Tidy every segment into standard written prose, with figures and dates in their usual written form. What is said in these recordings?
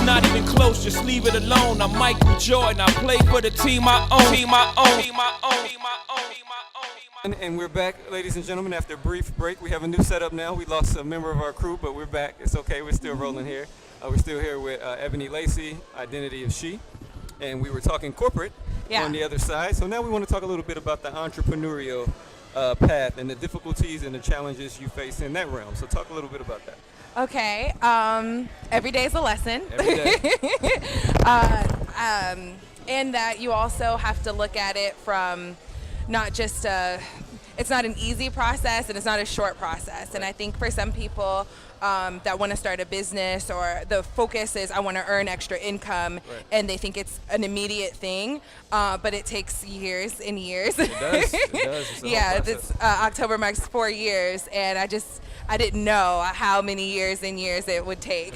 not even close, just leave it alone. I'm Michael Jordan, I play for the team I own. And we're back, ladies and gentlemen, after a brief break. We have a new setup now. We lost a member of our crew, but we're back. It's okay, we're still rolling here. We're still here with Eboni Lacey, Identity of She, and we were talking corporate on the other side. So now we want to talk a little bit about the entrepreneurial path and the difficulties and the challenges you face in that realm. So talk a little bit about that. Okay. Every day is a lesson. Every day. And that you also have to look at it from not just it's not an easy process and it's not a short process. And I think for some people that want to start a business, or the focus is I want to earn extra income, and they think it's an immediate thing, but it takes years and years. It does. It's this October marks 4 years, and I didn't know how many years and years it would take.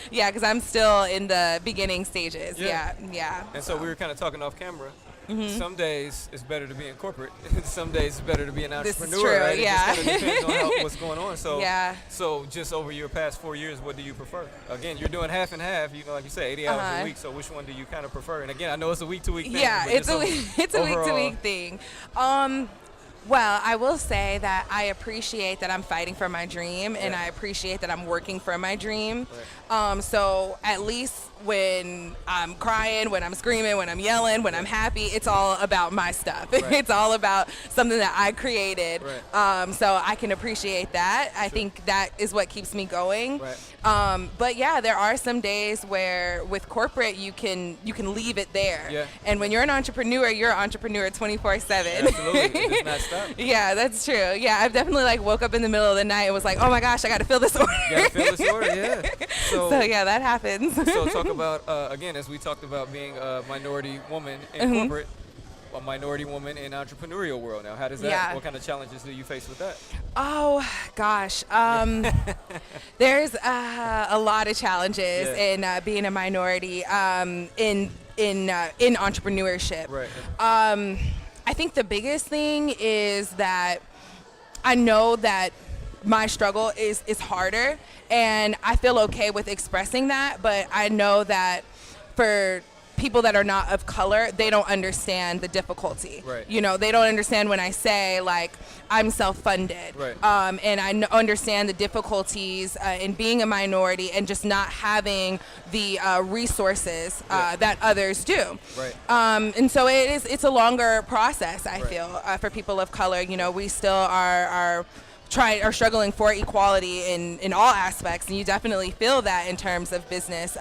Yeah, because I'm still in the beginning stages. Yeah. And so we were kind of talking off camera. Mm-hmm. Some days it's better to be in corporate. Some days it's better to be an entrepreneur. This is true, right? yeah. It just kind of depends on what's going on. So, yeah. So just over your past 4 years, what do you prefer? Again, you're doing half and half. You know, like you said, 80 hours a week. So which one do you kind of prefer? And again, I know it's a week-to-week thing. Yeah, it's a week-to-week thing. Well, I will say that I appreciate that I'm fighting for my dream, and I appreciate that I'm working for my dream. So at least when I'm crying, when I'm screaming, when I'm yelling, when I'm happy, it's all about my stuff. It's all about something that I created. So I can appreciate that. I think that is what keeps me going. But yeah, there are some days where with corporate you can leave it there. And when you're an entrepreneur 24/7. Absolutely. It does not stop. Yeah, that's true. Yeah, I've definitely woke up in the middle of the night and was like, oh my gosh, I got to fill this order. You got to fill this order, yeah. So yeah, that happens. So talk about, again, as we talked about being a minority woman in corporate, a minority woman in entrepreneurial world. Now, how does that, what kind of challenges do you face with that? Oh, gosh. There's a lot of challenges in being a minority in entrepreneurship. I think the biggest thing is that I know that my struggle is harder, and I feel okay with expressing that, but I know that for people that are not of color, they don't understand the difficulty. You know, they don't understand when I say, like, I'm self-funded. And I understand the difficulties in being a minority and just not having the resources that others do. And so it's a longer process, I feel, for people of color. You know, we still are struggling for equality in all aspects, and you definitely feel that in terms of business.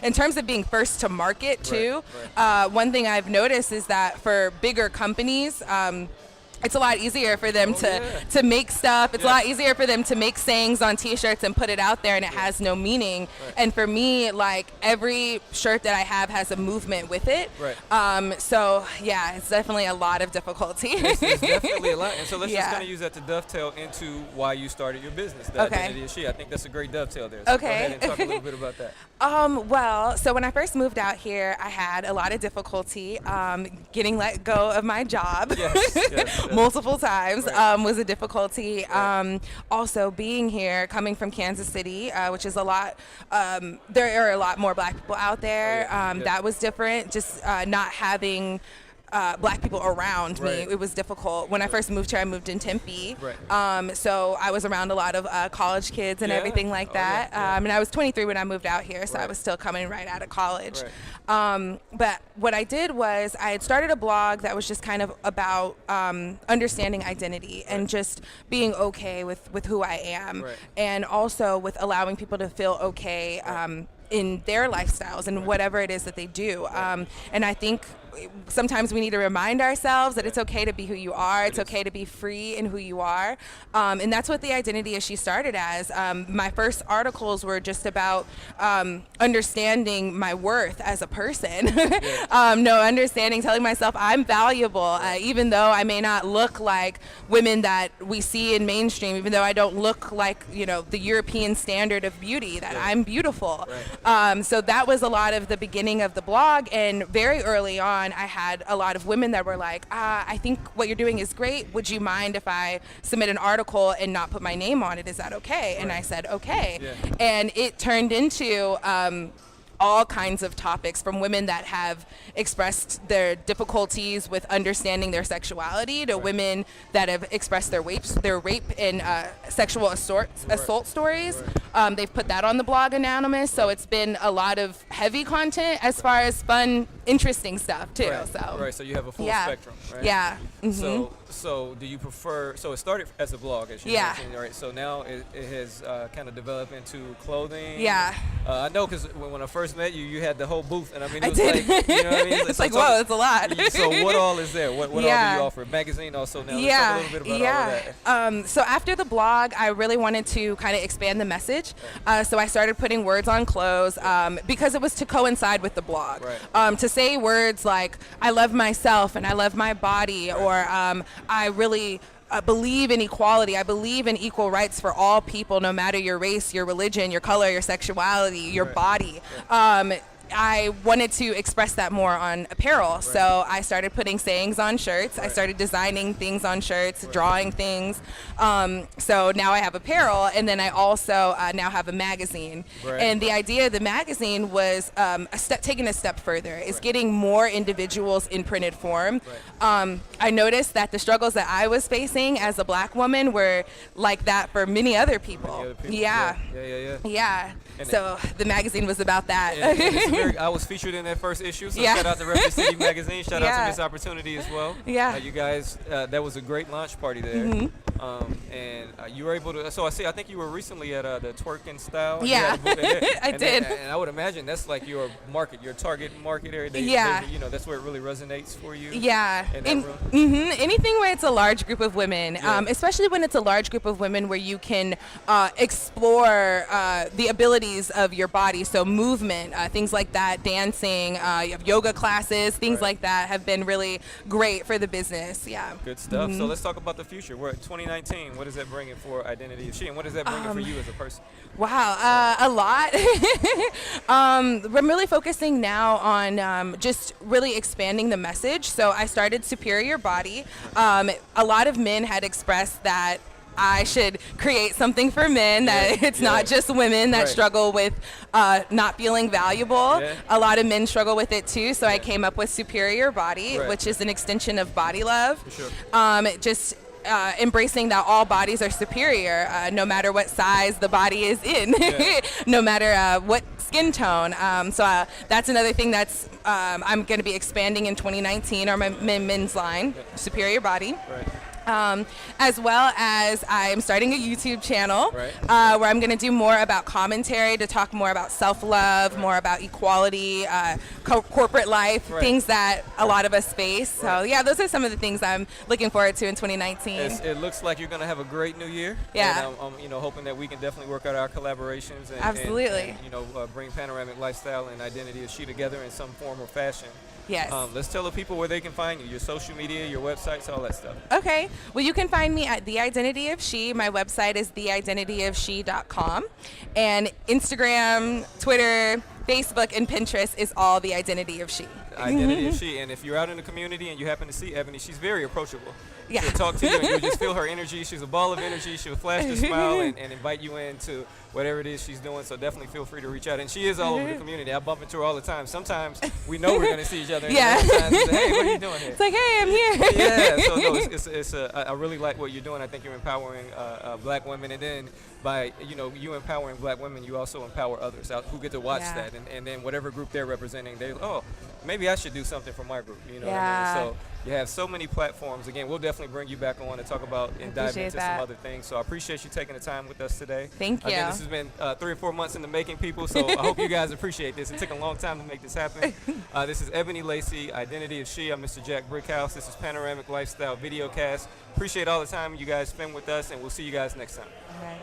In terms of being first to market too, one thing I've noticed is that for bigger companies, it's a lot easier for them to make stuff. It's a lot easier for them to make sayings on t-shirts and put it out there, and it has no meaning. And for me, like, every shirt that I have has a movement with it. So yeah, it's definitely a lot of difficulty. It's definitely a lot. And so let's just kind of use that to dovetail into why you started your business, the Identity of She. I think that's a great dovetail there. So go ahead and talk a little bit about that. Well, so when I first moved out here, I had a lot of difficulty getting let go of my job. Multiple times was a difficulty. Also being here, coming from Kansas City, which is a lot, there are a lot more black people out there. That was different, just not having black people around me. It was difficult. When I first moved here, I moved in Tempe. So I was around a lot of college kids and everything like that. And I was 23 when I moved out here, so I was still coming right out of college. But what I did was I had started a blog that was just kind of about understanding identity and just being okay with who I am, and also with allowing people to feel okay in their lifestyles and whatever it is that they do. And I think sometimes we need to remind ourselves that it's okay to be who you are. It's okay to be free in who you are. And that's what the Identity of She started as. My first articles were just about understanding my worth as a person. Telling myself I'm valuable, even though I may not look like women that we see in mainstream, even though I don't look like, the European standard of beauty, that I'm beautiful. So that was a lot of the beginning of the blog. And very early on, on, I had a lot of women that were like, I think what you're doing is great. Would you mind if I submit an article and not put my name on it? Is that okay? And I said, okay. And it turned into all kinds of topics, from women that have expressed their difficulties with understanding their sexuality to women that have expressed their rape and sexual assault stories. They've put that on the blog Anonymous, so it's been a lot of heavy content as far as fun, interesting stuff too. So you have a full spectrum, right? Yeah. So do you prefer? So it started as a blog, as you mentioned, right? So now it has kind of developed into clothing. Yeah. I know, because when I first met you, you had the whole booth, and I mean, it was did. like, you know what I mean? It's like, whoa, it's a lot. So what all is there? What all do you offer? Magazine also now. Let's talk a little bit about all of that. So after the blog, I really wanted to kind of expand the message. So I started putting words on clothes because it was to coincide with the blog. To say words like, I love myself and I love my body, or I really believe in equality. I believe in equal rights for all people, no matter your race, your religion, your color, your sexuality, your body. I wanted to express that more on apparel, so I started putting sayings on shirts. I started designing things on shirts, drawing things. So now I have apparel, and then I also now have a magazine. And the idea of the magazine was taking a step further. It's getting more individuals in printed form. I noticed that the struggles that I was facing as a Black woman were like that for many other people. Yeah. So the magazine was about that. I was featured in that first issue, so shout out to Represent City Magazine. Shout out to Miss Opportunity as well. You guys, that was a great launch party there. And you were able to, so I think you were recently at the Twerk and Style. I did. And I would imagine that's like your market, your target market area. You know, that's where it really resonates for you. Anything where it's a large group of women, especially when it's a large group of women where you can explore the abilities of your body. So movement, things like that, dancing, you have yoga classes, things like that have been really great for the business. Good stuff. So let's talk about the future. We're at 2019. What is that bringing for Identity of She, and what does that bring for you as a person? Wow, a lot. I'm really focusing now on just really expanding the message. So I started Superior Body. A lot of men had expressed that I should create something for men, that it's not just women that struggle with not feeling valuable. A lot of men struggle with it too, so I came up with Superior Body, which is an extension of body love. Just embracing that all bodies are superior, no matter what size the body is in, no matter what skin tone. So that's another thing that's I'm going to be expanding in 2019, or my men's line, Superior Body. As well as I'm starting a YouTube channel where I'm going to do more about commentary, to talk more about self-love, more about equality, corporate life, things that a lot of us face. So yeah, those are some of the things I'm looking forward to in 2019. It looks like you're going to have a great new year. And I'm hoping that we can definitely work out our collaborations and bring Panoramic Lifestyle and Identity of She together in some form or fashion. Let's tell the people where they can find you, your social media, your websites, all that stuff. Okay. Well, you can find me at The Identity of She. My website is theidentityofshe.com. And Instagram, Twitter, Facebook, and Pinterest is all The Identity of She. Identity of She. And if you're out in the community and you happen to see Eboni, she's very approachable. She'll talk to you and you'll just feel her energy. She's a ball of energy. She'll flash the smile and invite you into whatever it is she's doing. So definitely feel free to reach out. And she is all over the community. I bump into her all the time. Sometimes we know we're going to see each other. And sometimes it's like, hey, what are you doing here? It's like, hey, I'm here. So no, I really like what you're doing. I think you're empowering Black women. And then by you empowering Black women, you also empower others out who get to watch that. And then whatever group they're representing, maybe I should do something for my group. You know what I mean? So you have so many platforms. Again, we'll definitely bring you back on to talk about and dive into some other things. So I appreciate you taking the time with us today. Thank you. Again, this has been 3 or 4 months in the making, people. So I hope you guys appreciate this. It took a long time to make this happen. This is Eboni Lacey, Identity of She. I'm Mr. Jack Brickhouse. This is Panoramic Lifestyle VideoCast. Appreciate all the time you guys spend with us, and we'll see you guys next time. All right.